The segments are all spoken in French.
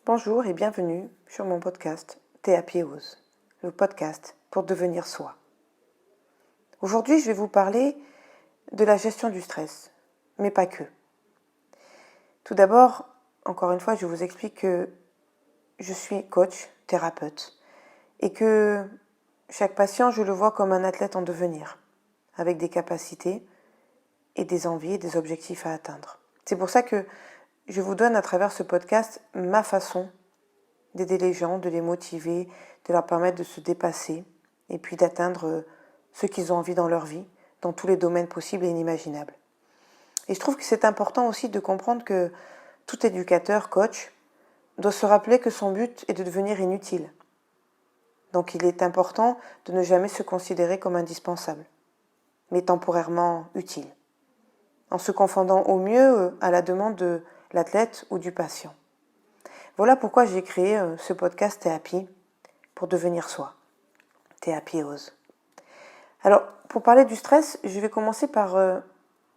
Bonjour et bienvenue sur mon podcast Thérapie Ose, le podcast pour devenir soi. Aujourd'hui, je vais vous parler de la gestion du stress, mais pas que. Tout d'abord, encore une fois, je vous explique que je suis coach, thérapeute, et que chaque patient, je le vois comme un athlète en devenir, avec des capacités et des envies et des objectifs à atteindre. C'est pour ça que je vous donne à travers ce podcast ma façon d'aider les gens, de les motiver, de leur permettre de se dépasser et puis d'atteindre ce qu'ils ont envie dans leur vie, dans tous les domaines possibles et inimaginables. Et je trouve que c'est important aussi de comprendre que tout éducateur, coach, doit se rappeler que son but est de devenir inutile. Donc il est important de ne jamais se considérer comme indispensable, mais temporairement utile, en se confondant au mieux à la demande de l'athlète ou du patient. Voilà pourquoi j'ai créé ce podcast Thérapie pour devenir soi. Thérapie Ose. Alors, pour parler du stress, je vais commencer par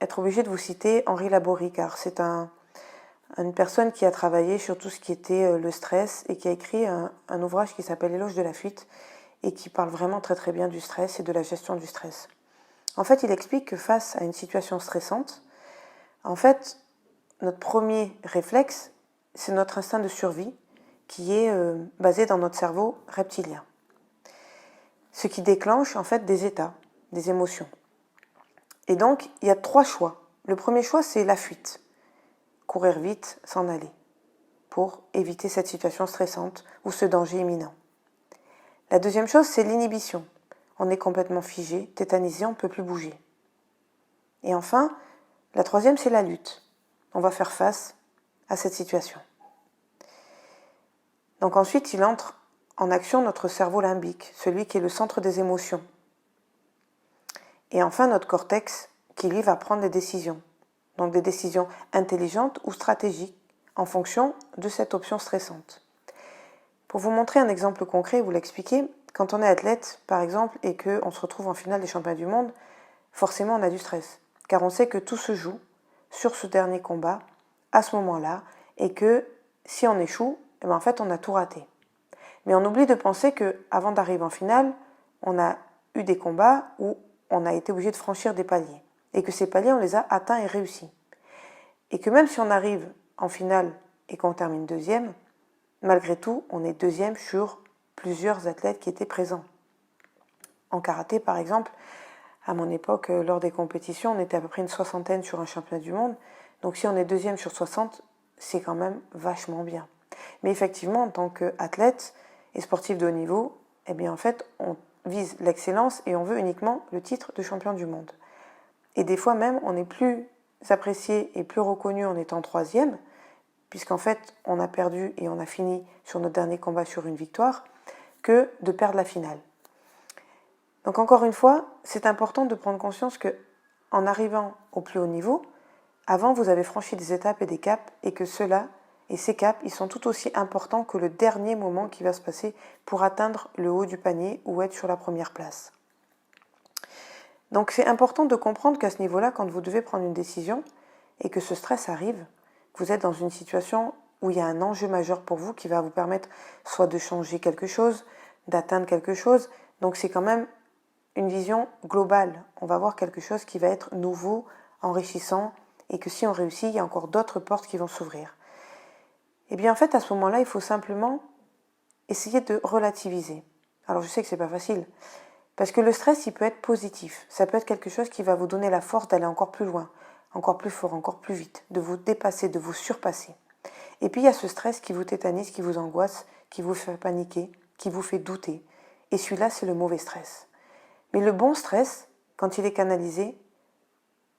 être obligée de vous citer Henri Laborie, car c'est une personne qui a travaillé sur tout ce qui était le stress et qui a écrit un ouvrage qui s'appelle L'éloge de la fuite et qui parle vraiment très très bien du stress et de la gestion du stress. En fait, il explique que face à une situation stressante, en fait, notre premier réflexe, c'est notre instinct de survie qui est basé dans notre cerveau reptilien. Ce qui déclenche en fait des états, des émotions. Et donc, il y a 3 choix. Le premier choix, c'est la fuite. Courir vite, s'en aller, pour éviter cette situation stressante ou ce danger imminent. La deuxième chose, c'est l'inhibition. On est complètement figé, tétanisé, on ne peut plus bouger. Et enfin, la troisième, c'est la lutte. On va faire face à cette situation. Donc ensuite, il entre en action notre cerveau limbique, celui qui est le centre des émotions. Et enfin, notre cortex, qui lui va prendre des décisions. Donc des décisions intelligentes ou stratégiques en fonction de cette option stressante. Pour vous montrer un exemple concret, vous l'expliquer, quand on est athlète, par exemple, et qu'on se retrouve en finale des championnats du monde, forcément on a du stress. Car on sait que tout se joue sur ce dernier combat, à ce moment-là, et que si on échoue, en fait on a tout raté. Mais on oublie de penser qu'avant d'arriver en finale, on a eu des combats où on a été obligé de franchir des paliers. Et que ces paliers, on les a atteints et réussis. Et que même si on arrive en finale et qu'on termine deuxième, malgré tout, on est deuxième sur plusieurs athlètes qui étaient présents. En karaté, par exemple, à mon époque, lors des compétitions, on était à peu près une 60aine sur un championnat du monde. Donc si on est deuxième sur 60, c'est quand même vachement bien. Mais effectivement, en tant qu'athlète et sportif de haut niveau, eh bien en fait, on vise l'excellence et on veut uniquement le titre de champion du monde. Et des fois même, on est plus apprécié et plus reconnu en étant troisième, puisqu'en fait, on a perdu et on a fini sur notre dernier combat sur une victoire, que de perdre la finale. Donc encore une fois, c'est important de prendre conscience que en arrivant au plus haut niveau, avant vous avez franchi des étapes et des caps, et que cela et ces caps, ils sont tout aussi importants que le dernier moment qui va se passer pour atteindre le haut du panier ou être sur la première place. Donc c'est important de comprendre qu'à ce niveau-là, quand vous devez prendre une décision et que ce stress arrive, que vous êtes dans une situation où il y a un enjeu majeur pour vous qui va vous permettre soit de changer quelque chose, d'atteindre quelque chose. Donc c'est quand même une vision globale. On va voir quelque chose qui va être nouveau, enrichissant, et que si on réussit, il y a encore d'autres portes qui vont s'ouvrir. Et bien en fait, à ce moment-là, il faut simplement essayer de relativiser. Alors je sais que c'est pas facile, parce que le stress, il peut être positif. Ça peut être quelque chose qui va vous donner la force d'aller encore plus loin, encore plus fort, encore plus vite, de vous dépasser, de vous surpasser. Et puis il y a ce stress qui vous tétanise, qui vous angoisse, qui vous fait paniquer, qui vous fait douter. Et celui-là, c'est le mauvais stress. Mais le bon stress, quand il est canalisé,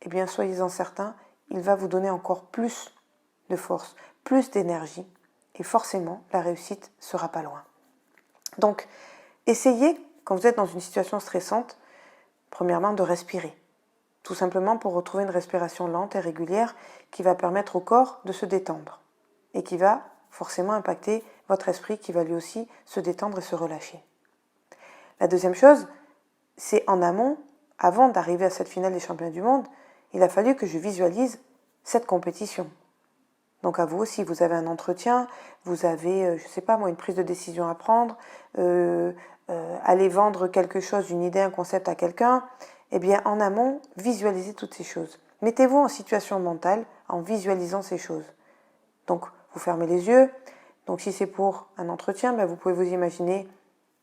eh bien soyez-en certains, il va vous donner encore plus de force, plus d'énergie, et forcément, la réussite ne sera pas loin. Donc, essayez, quand vous êtes dans une situation stressante, premièrement de respirer. Tout simplement pour retrouver une respiration lente et régulière qui va permettre au corps de se détendre et qui va forcément impacter votre esprit qui va lui aussi se détendre et se relâcher. La deuxième chose, c'est en amont, avant d'arriver à cette finale des championnats du monde, il a fallu que je visualise cette compétition. Donc à vous aussi, vous avez un entretien, vous avez, je ne sais pas moi, une prise de décision à prendre, aller vendre quelque chose, une idée, un concept à quelqu'un, eh bien en amont, visualisez toutes ces choses. Mettez-vous en situation mentale en visualisant ces choses. Donc vous fermez les yeux. Donc si c'est pour un entretien, ben, vous pouvez vous imaginer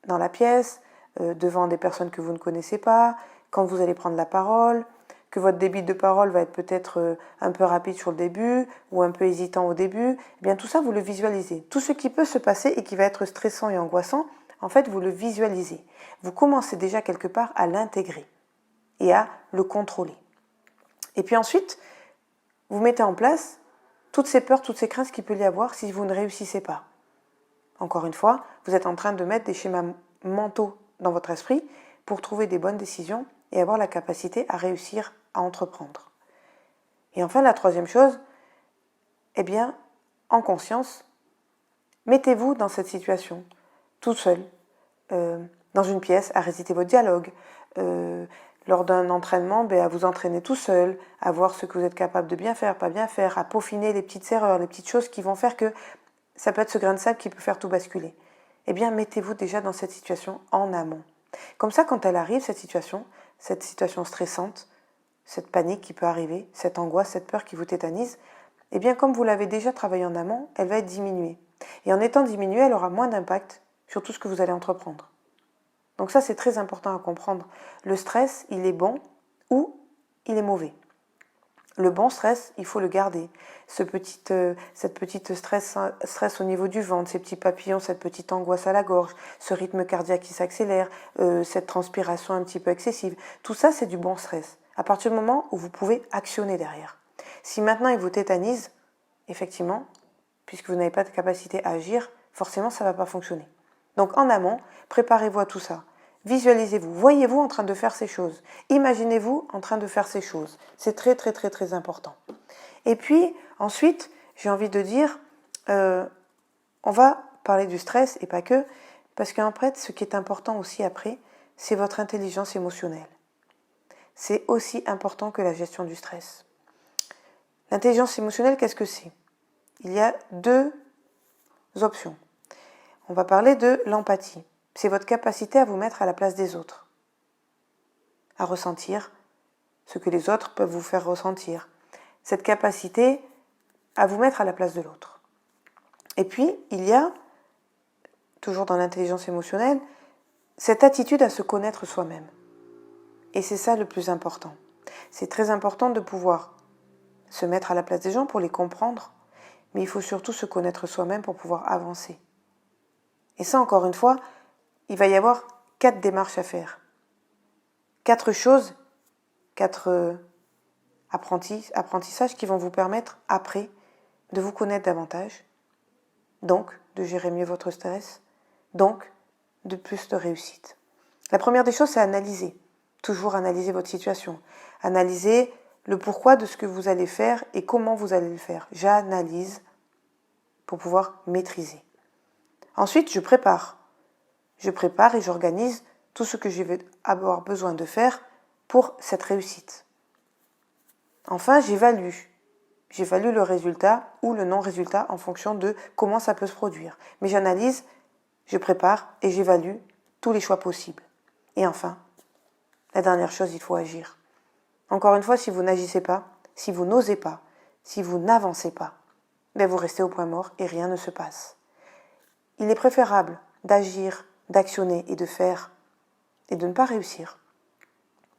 dans la pièce, devant des personnes que vous ne connaissez pas, quand vous allez prendre la parole, que votre débit de parole va être peut-être un peu rapide sur le début ou un peu hésitant au début, eh bien tout ça, vous le visualisez. Tout ce qui peut se passer et qui va être stressant et angoissant, en fait, vous le visualisez. Vous commencez déjà quelque part à l'intégrer et à le contrôler. Et puis ensuite, vous mettez en place toutes ces peurs, toutes ces craintes qu'il peut y avoir si vous ne réussissez pas. Encore une fois, vous êtes en train de mettre des schémas mentaux dans votre esprit pour trouver des bonnes décisions et avoir la capacité à réussir à entreprendre. Et enfin, la troisième chose, eh bien, en conscience, mettez-vous dans cette situation, tout seul, dans une pièce, à réciter votre dialogue, lors d'un entraînement, à vous entraîner tout seul, à voir ce que vous êtes capable de bien faire, pas bien faire, à peaufiner les petites erreurs, les petites choses qui vont faire que ça peut être ce grain de sable qui peut faire tout basculer. Eh bien, mettez-vous déjà dans cette situation en amont. Comme ça, quand elle arrive, cette situation stressante, cette panique qui peut arriver, cette angoisse, cette peur qui vous tétanise, eh bien, comme vous l'avez déjà travaillé en amont, elle va être diminuée. Et en étant diminuée, elle aura moins d'impact sur tout ce que vous allez entreprendre. Donc ça, c'est très important à comprendre. Le stress, il est bon ou il est mauvais. Le bon stress, il faut le garder. Cette petite stress au niveau du ventre, ces petits papillons, cette petite angoisse à la gorge, ce rythme cardiaque qui s'accélère, cette transpiration un petit peu excessive, tout ça, c'est du bon stress. À partir du moment où vous pouvez actionner derrière. Si maintenant il vous tétanise, effectivement, puisque vous n'avez pas de capacité à agir, forcément, ça ne va pas fonctionner. Donc en amont, préparez-vous à tout ça. Visualisez-vous, voyez-vous en train de faire ces choses. Imaginez-vous en train de faire ces choses. C'est très très très très important. Et puis ensuite, j'ai envie de dire, on va parler du stress et pas que, parce qu'en fait, ce qui est important aussi après, c'est votre intelligence émotionnelle. C'est aussi important que la gestion du stress. L'intelligence émotionnelle, qu'est-ce que c'est ? Il y a deux options. On va parler de l'empathie. C'est votre capacité à vous mettre à la place des autres, à ressentir ce que les autres peuvent vous faire ressentir. Cette capacité à vous mettre à la place de l'autre. Et puis, il y a, toujours dans l'intelligence émotionnelle, cette attitude à se connaître soi-même. Et c'est ça le plus important. C'est très important de pouvoir se mettre à la place des gens pour les comprendre, mais il faut surtout se connaître soi-même pour pouvoir avancer. Et ça, encore une fois, il va y avoir 4 démarches à faire. 4 choses, 4 apprentissages qui vont vous permettre, après, de vous connaître davantage, donc de gérer mieux votre stress, donc de plus de réussite. La première des choses, c'est analyser. Toujours analyser votre situation. Analyser le pourquoi de ce que vous allez faire et comment vous allez le faire. J'analyse pour pouvoir maîtriser. Ensuite, je prépare. Je prépare et j'organise tout ce que je vais avoir besoin de faire pour cette réussite. Enfin, j'évalue. J'évalue le résultat ou le non-résultat en fonction de comment ça peut se produire. Mais j'analyse, je prépare et j'évalue tous les choix possibles. Et enfin, la dernière chose, il faut agir. Encore une fois, si vous n'agissez pas, si vous n'osez pas, si vous n'avancez pas, vous restez au point mort et rien ne se passe. Il est préférable d'agir, d'actionner et de faire et de ne pas réussir.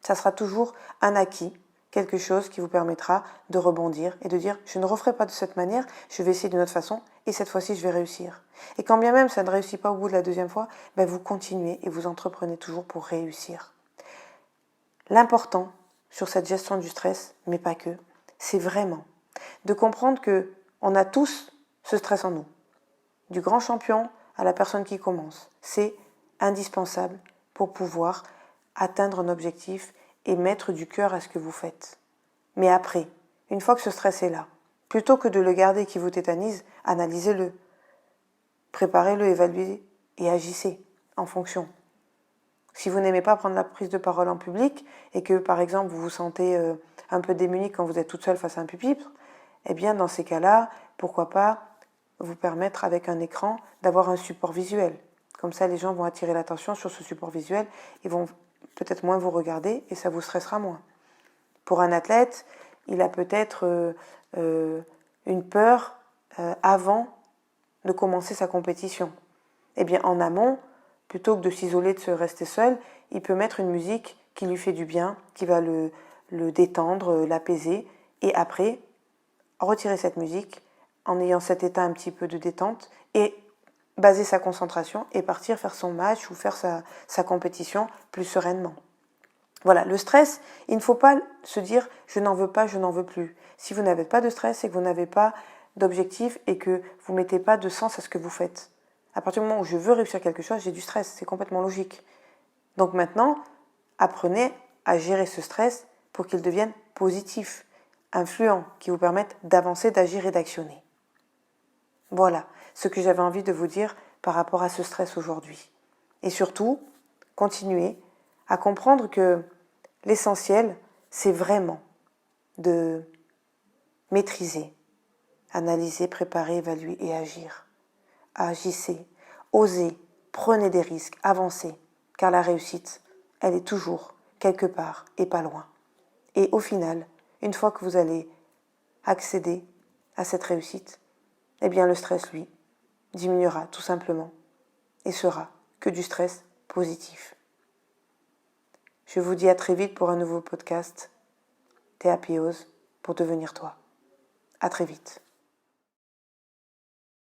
Ça sera toujours un acquis, quelque chose qui vous permettra de rebondir et de dire « je ne referai pas de cette manière, je vais essayer d'une autre façon et cette fois-ci je vais réussir ». Et quand bien même ça ne réussit pas au bout de la deuxième fois, vous continuez et vous entreprenez toujours pour réussir. L'important sur cette gestion du stress, mais pas que, c'est vraiment de comprendre qu'on a tous ce stress en nous. Du grand champion à la personne qui commence. C'est indispensable pour pouvoir atteindre un objectif et mettre du cœur à ce que vous faites. Mais après, une fois que ce stress est là, plutôt que de le garder qui vous tétanise, analysez-le, préparez-le, évaluez et agissez en fonction. Si vous n'aimez pas prendre la prise de parole en public et que, par exemple, vous vous sentez un peu démuni quand vous êtes toute seule face à un pupitre, eh bien, dans ces cas-là, pourquoi pas vous permettre avec un écran d'avoir un support visuel. Comme ça, les gens vont attirer l'attention sur ce support visuel, ils vont peut-être moins vous regarder et ça vous stressera moins. Pour un athlète, il a peut-être une peur avant de commencer sa compétition. Eh bien, en amont, plutôt que de s'isoler, de se rester seul, il peut mettre une musique qui lui fait du bien, qui va le détendre, l'apaiser, et après, retirer cette musique en ayant cet état un petit peu de détente et baser sa concentration et partir faire son match ou faire sa compétition plus sereinement. Voilà, le stress, il ne faut pas se dire « je n'en veux pas, je n'en veux plus ». Si vous n'avez pas de stress, c'est que vous n'avez pas d'objectif et que vous ne mettez pas de sens à ce que vous faites. À partir du moment où je veux réussir quelque chose, j'ai du stress, c'est complètement logique. Donc maintenant, apprenez à gérer ce stress pour qu'il devienne positif, influent, qui vous permette d'avancer, d'agir et d'actionner. Voilà ce que j'avais envie de vous dire par rapport à ce stress aujourd'hui. Et surtout, continuez à comprendre que l'essentiel, c'est vraiment de maîtriser, analyser, préparer, évaluer et agir. Agissez, osez, prenez des risques, avancez, car la réussite, elle est toujours quelque part et pas loin. Et au final, une fois que vous allez accéder à cette réussite, eh bien le stress, lui, diminuera tout simplement et sera que du stress positif. Je vous dis à très vite pour un nouveau podcast Théapiose pour devenir toi. À très vite.